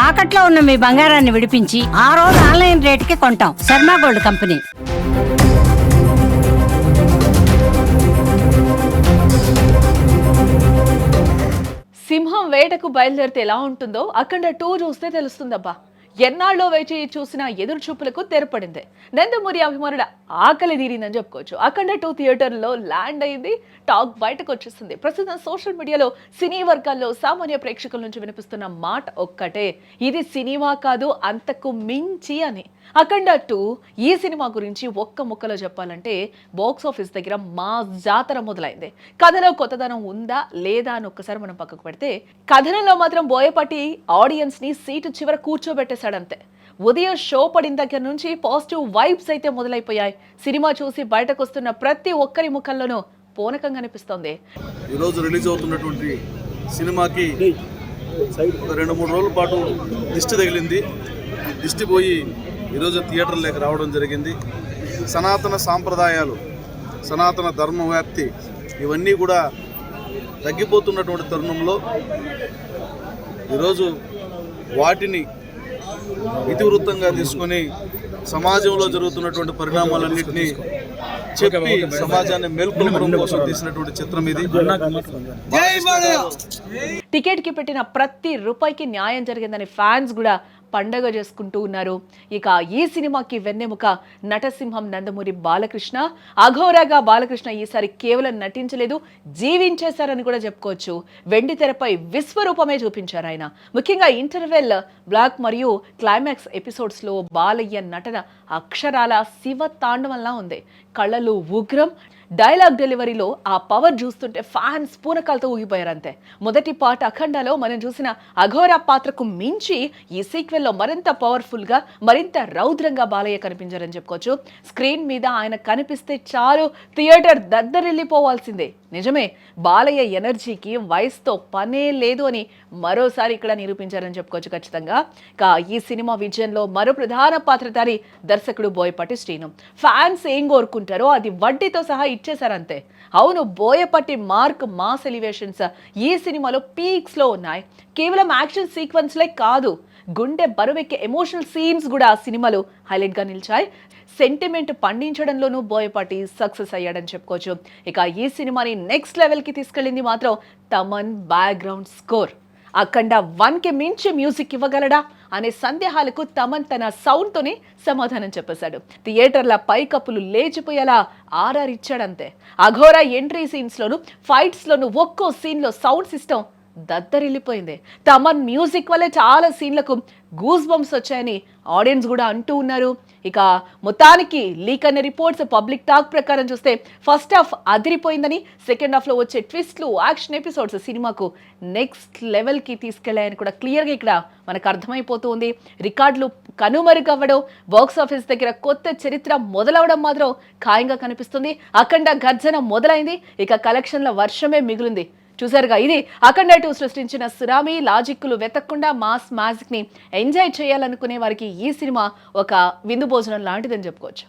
తాకట్లో ఉన్న మీ బంగారాన్ని విడిపించి ఆ రోజు ఆన్లైన్ రేటుకి కొంటాం. Sharma gold company. సింహం వేటకు బయలుదేరితే ఎలా ఉంటుందో అఖండ 2 చూస్తే తెలుస్తుందబ్బా. ఎన్నాళ్ళో వేచి చూసిన ఎదురు చూపులకు తెరపడింది. నందమూరి అభిమానుల ఆకలి తీరిందని చెప్పుకోవచ్చు. అఖండ 2 థియేటర్లో ల్యాండ్ అయింది. టాక్ బయటకు వచ్చేస్తుంది. ప్రస్తుతం సోషల్ మీడియాలో సినీ వర్గాల్లో సామాన్య ప్రేక్షకుల నుంచి వినిపిస్తున్న మాట ఒక్కటే, ఇది సినిమా కాదు అంతకు మించి అని. అఖండ 2 ఈ సినిమా గురించి ఒక్క ముక్కలో చెప్పాలంటే బాక్స్ ఆఫీస్ దగ్గర మా జాతర మొదలైంది. కథలో కొత్తదనం ఉందా లేదా అని ఒక్కసారి మనం పక్కకు పెడితే, కథనంలో మాత్రం బోయపాటి ఆడియన్స్ ని సీటు చివర కూర్చోబెట్టేశాడంతే. ఉదయం షో పడిన దగ్గర నుంచి పాజిటివ్ వైబ్స్ అయితే మొదలైపోయాయి. సినిమా చూసి బయటకు వస్తున్న ప్రతి ఒక్కరి ముఖంలోనూ పూనకం కనిపిస్తోంది. ఈరోజు రిలీజ్ అవుతున్నటువంటి సినిమాకి 2-3 రోజుల పాటు దిష్టి తగిలింది. దిష్టి పోయి ఈరోజు థియేటర్లోకి రావడం జరిగింది. సనాతన సాంప్రదాయాలు, సనాతన ధర్మ వ్యాప్తి ఇవన్నీ కూడా తగ్గిపోతున్నటువంటి తరుణంలో ఈరోజు వాటిని ఇతివృత్తంగా తీసుకొని సమాజంలో జరుగుతున్నటువంటి పరిణామాలన్నింటినీ చెప్పి సమాజాన్ని మేల్కొల్పడం కోసం తీసినటువంటి చిత్రం ఇది. టికెట్ కి పెట్టిన ప్రతి రూపాయికి న్యాయం జరిగిందని ఫ్యాన్స్ కూడా పండగ చేసుకుంటూ ఉన్నారు. ఇక ఈ సినిమాకి వెన్నెముక నటసింహం నందమూరి బాలకృష్ణ. అఘోరాగా బాలకృష్ణ ఈసారి కేవలం నటించలేదు, జీవించేశారని కూడా చెప్పుకోవచ్చు. వెండి తెరపై విశ్వరూపమే చూపించారు ఆయన. ముఖ్యంగా ఇంటర్వెల్ బ్లాక్ మరియు క్లైమాక్స్ ఎపిసోడ్స్ లో బాలయ్య నటన అక్షరాల శివ తాండవంలా ఉంది. కళ్ళలు ఉగ్రం, డైలాగ్ డెలివరీలో ఆ పవర్ చూస్తుంటే ఫ్యాన్స్ పూనకాలతో ఊగిపోయారంతే. మొదటి పార్ట్ అఖండలో మనం చూసిన అఘోరా పాత్రకు మించి ఈ సీక్వెల్లో మరింత పవర్ఫుల్ గా, మరింత రౌద్రంగా బాలయ్య కనిపించారని చెప్పుకోవచ్చు. స్క్రీన్ మీద ఆయన కనిపిస్తే చాలు థియేటర్ దద్దరిల్లిపోవాల్సిందే. నిజమే, బాలయ్య ఎనర్జీకి వయసుతో పనే లేదు అని మరోసారి ఇక్కడ నిరూపించారని చెప్పుకోవచ్చు ఖచ్చితంగా. ఇక ఈ సినిమా విజయంలో మరో ప్రధాన పాత్రధారి దర్శకుడు బోయపాటి శ్రీను. ఫ్యాన్స్ ఏం కోరుకుంటారో అది వడ్డీతో సహా ఇచ్చేశారంతే. అవును, బోయపాటి మార్క్ మాస్ ఎలివేషన్స్ ఈ సినిమాలో పీక్స్ లో ఉన్నాయి. కేవలం యాక్షన్ సీక్వెన్స్లే కాదు, గుండె బరువెక్కే ఎమోషనల్ సీన్స్ కూడా ఆ సినిమాలో హైలైట్ గా నిలిచాయి. సెంటిమెంట్ పండించడంలోనూ బోయపాటి సక్సెస్ అయ్యాడని చెప్పుకోవచ్చు. ఇక ఈ సినిమాని నెక్స్ట్ లెవెల్ కి తీసుకెళ్ళింది మాత్రం తమన్ బ్యాక్గ్రౌండ్ స్కోర్. అఖండ 1కి మించి మ్యూజిక్ ఇవ్వగలడా అనే సందేహాలకు తమన్ తన సౌండ్ తోనే సమాధానం చెప్పేశాడు. థియేటర్ల పైకప్పులు లేచిపోయేలా ఆర్ఆర్ ఇచ్చాడంతే. అఘోరా ఎంట్రీ సీన్స్ లోను, ఫైట్స్ లోను ఒక్కో సీన్ లో సౌండ్ సిస్టమ్ దద్దరిల్లిపోయింది. తమన్ మ్యూజిక్ వల్లే చాలా సీన్లకు గూస్ బంప్స్ వచ్చాయని ఆడియన్స్ కూడా అంటూ ఉన్నారు. ఇక మొత్తానికి లీక్ అనే రిపోర్ట్స్, పబ్లిక్ టాక్ ప్రకారం చూస్తే ఫస్ట్ హాఫ్ అదిరిపోయిందని, సెకండ్ హాఫ్ లో వచ్చే ట్విస్ట్లు, యాక్షన్ ఎపిసోడ్స్ సినిమాకు నెక్స్ట్ లెవెల్ కి తీసుకెళ్లాయని కూడా క్లియర్ గా ఇక్కడ మనకు అర్థమైపోతుంది. రికార్డులు కనుమరుగవ్వడం, బాక్స్ ఆఫీస్ దగ్గర కొత్త చరిత్ర మొదలవడం మాత్రం ఖాయంగా కనిపిస్తుంది. అఖండ గర్జన మొదలైంది, ఇక కలెక్షన్ల వర్షమే మిగిలింది. చూసారుగా, ఇది అఖండ 2 సృష్టించిన సునామీ. లాజిక్లు వెతకకుండా మాస్ మ్యాజిక్ ని ఎంజాయ్ చేయాలనుకునే వారికి ఈ సినిమా ఒక విందు భోజనం లాంటిదని చెప్పుకోవచ్చు.